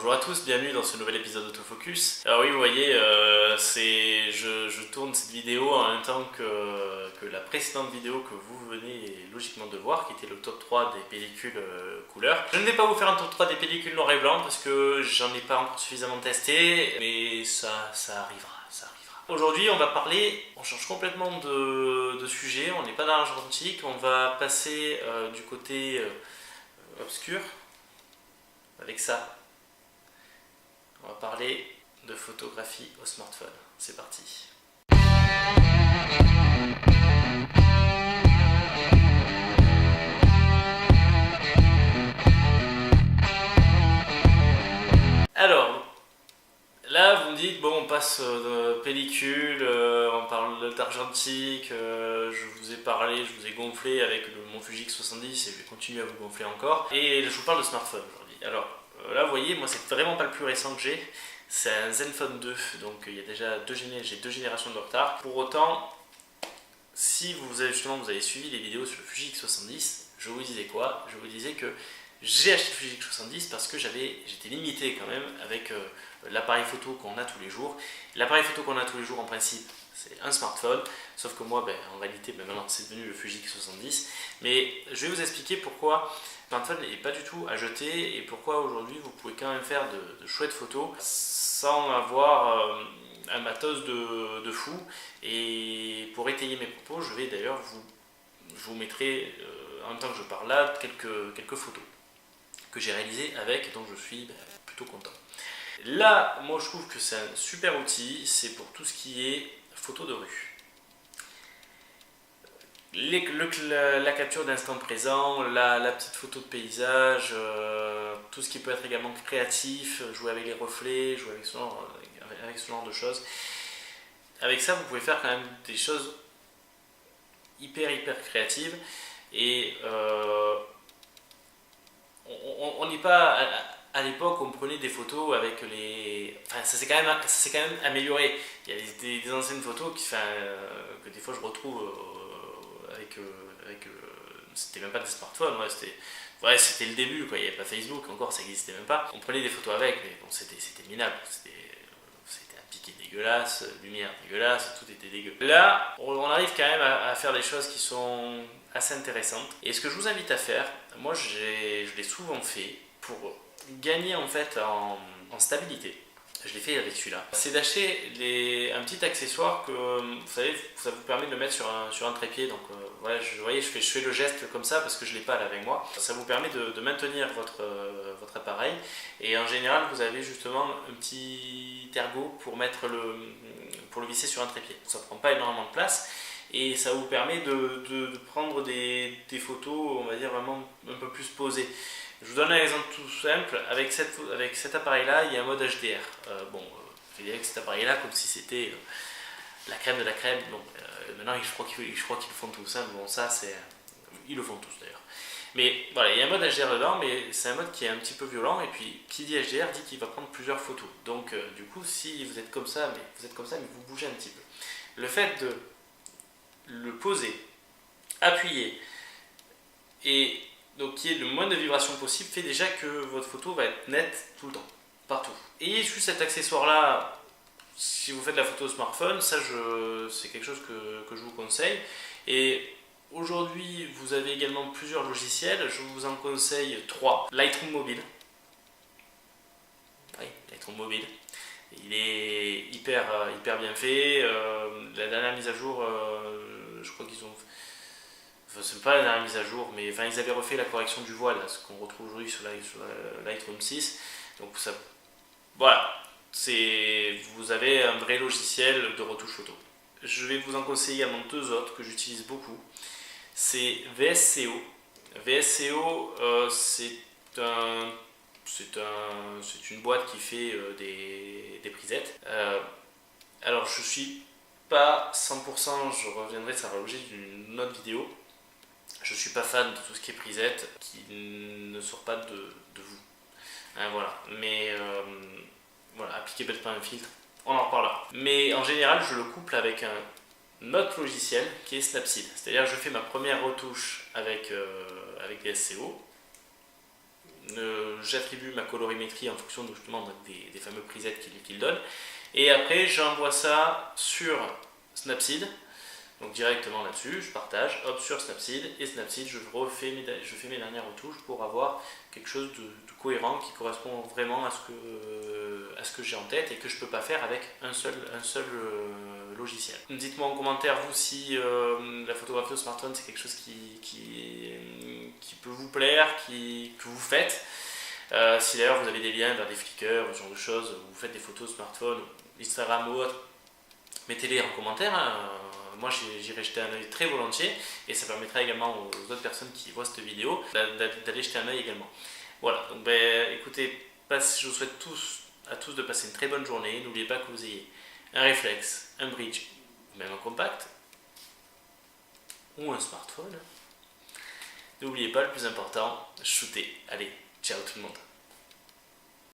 Bonjour à tous, bienvenue dans ce nouvel épisode d'Autofocus. Alors oui, vous voyez, je tourne cette vidéo en même temps que la précédente vidéo que vous venez logiquement de voir, qui était le top 3 des pellicules couleur. Je ne vais pas vous faire un top 3 des pellicules noir et blanc parce que j'en ai pas encore suffisamment testé, mais ça arrivera. Aujourd'hui, on va parler, on change complètement de sujet, on n'est pas dans l'argentique, on va passer du côté obscur avec ça. On va parler de photographie au smartphone. C'est parti. Alors, là vous me dites, bon on passe de pellicule, on parle d'argentique, je vous ai parlé, je vous ai gonflé avec mon Fuji X70 et je vais continuer à vous gonfler encore. Et je vous parle de smartphone aujourd'hui. Alors, là vous voyez, moi c'est vraiment pas le plus récent que j'ai, c'est un Zenfone 2, donc il y a déjà j'ai deux générations de retard. Pour autant, si vous avez suivi les vidéos sur le Fuji X70, je vous disais quoi? Je vous disais que j'ai acheté le Fuji X70 parce que j'étais limité quand même avec l'appareil photo qu'on a tous les jours. L'appareil photo qu'on a tous les jours en principe c'est un smartphone, sauf que moi en réalité maintenant c'est devenu le Fuji X70. Mais je vais vous expliquer pourquoi le smartphone n'est pas du tout à jeter et pourquoi aujourd'hui vous pouvez quand même faire de chouettes photos sans avoir un matos de fou. Et pour étayer mes propos, je vais d'ailleurs je vous mettrai en même temps que je parle là quelques photos que j'ai réalisées avec, dont je suis plutôt content. Là, moi je trouve que c'est un super outil, c'est pour tout ce qui est photo de rue. La capture d'instant présent, la petite photo de paysage, tout ce qui peut être également créatif, jouer avec les reflets, jouer avec ce genre de choses. Avec ça, vous pouvez faire quand même des choses hyper créatives et on n'est pas à l'époque où on prenait des photos avec les... Enfin, ça s'est quand même amélioré. Il y a des anciennes photos que des fois je retrouve c'était même pas des smartphones, c'était le début, quoi. Il n'y avait pas Facebook encore, ça n'existait même pas. On prenait des photos avec, mais bon, c'était minable, c'était un piqué dégueulasse, lumière dégueulasse, tout était dégueu. Là, on arrive quand même à faire des choses qui sont assez intéressantes. Et ce que je vous invite à faire, moi je l'ai souvent fait pour gagner en fait en stabilité. Je l'ai fait avec celui-là. C'est d'acheter un petit accessoire que, vous savez, ça vous permet de le mettre sur un trépied. Donc voilà, vous voyez, je fais le geste comme ça parce que je ne l'ai pas là avec moi. Ça vous permet de maintenir votre appareil. Et en général, vous avez justement un petit ergot pour le visser sur un trépied. Ça ne prend pas énormément de place. Et ça vous permet de prendre des photos, on va dire, vraiment un peu plus posées. Je vous donne un exemple tout simple, avec cet appareil-là, il y a un mode HDR. Avec cet appareil-là, comme si c'était la crème de la crème. Bon, maintenant, je crois qu'ils le font tous. Hein. Bon, ils le font tous d'ailleurs. Mais voilà, il y a un mode HDR dedans, mais c'est un mode qui est un petit peu violent. Et puis, qui dit HDR dit qu'il va prendre plusieurs photos. Donc, du coup, si vous êtes comme ça, mais vous bougez un petit peu. Le fait de le poser, appuyer et donc qu'il y ait le moins de vibrations possible fait déjà que votre photo va être nette tout le temps, partout. Ayez juste cet accessoire là si vous faites de la photo au smartphone, ça c'est quelque chose que je vous conseille. Et aujourd'hui vous avez également plusieurs logiciels, je vous en conseille 3. Lightroom mobile. Oui, Lightroom mobile. Il est hyper bien fait. La dernière mise à jour, je crois qu'ils ont... Enfin, c'est pas la dernière mise à jour, mais enfin, ils avaient refait la correction du voile, ce qu'on retrouve aujourd'hui sur Lightroom 6. Donc ça, voilà, vous avez un vrai logiciel de retouche photo. Je vais vous en conseiller également deux autres que j'utilise beaucoup. C'est VSCO. VSCO, c'est une boîte qui fait des presets. Alors je suis pas 100%, je reviendrai, ça va l'objet d'une autre vidéo. Je suis pas fan de tout ce qui est preset qui ne sort pas de vous. Hein, voilà. Mais voilà, Applicable pas un filtre, on en reparlera. Mais en général, je le couple avec un autre logiciel qui est Snapseed. C'est-à-dire que je fais ma première retouche avec VSCO. j'attribue ma colorimétrie en fonction justement des fameux presets qu'il donne. Et après, j'envoie ça sur Snapseed. Donc directement là-dessus, je partage, hop, sur Snapseed, et Snapseed, je fais mes dernières retouches pour avoir quelque chose de cohérent qui correspond vraiment à ce que j'ai en tête et que je ne peux pas faire avec un seul logiciel. Dites-moi en commentaire, vous, si la photographie au smartphone, c'est quelque chose qui peut vous plaire, que vous faites. Si d'ailleurs vous avez des liens vers des Flickr, ce genre de choses, où vous faites des photos smartphone, Instagram ou autre, mettez-les en commentaire. Moi j'irai jeter un œil très volontiers et ça permettra également aux autres personnes qui voient cette vidéo d'aller jeter un œil également. Voilà, donc écoutez, je vous souhaite à tous de passer une très bonne journée. N'oubliez pas que vous ayez un réflexe, un bridge, même un compact ou un smartphone. N'oubliez pas le plus important, shooter. Allez, ciao tout le monde.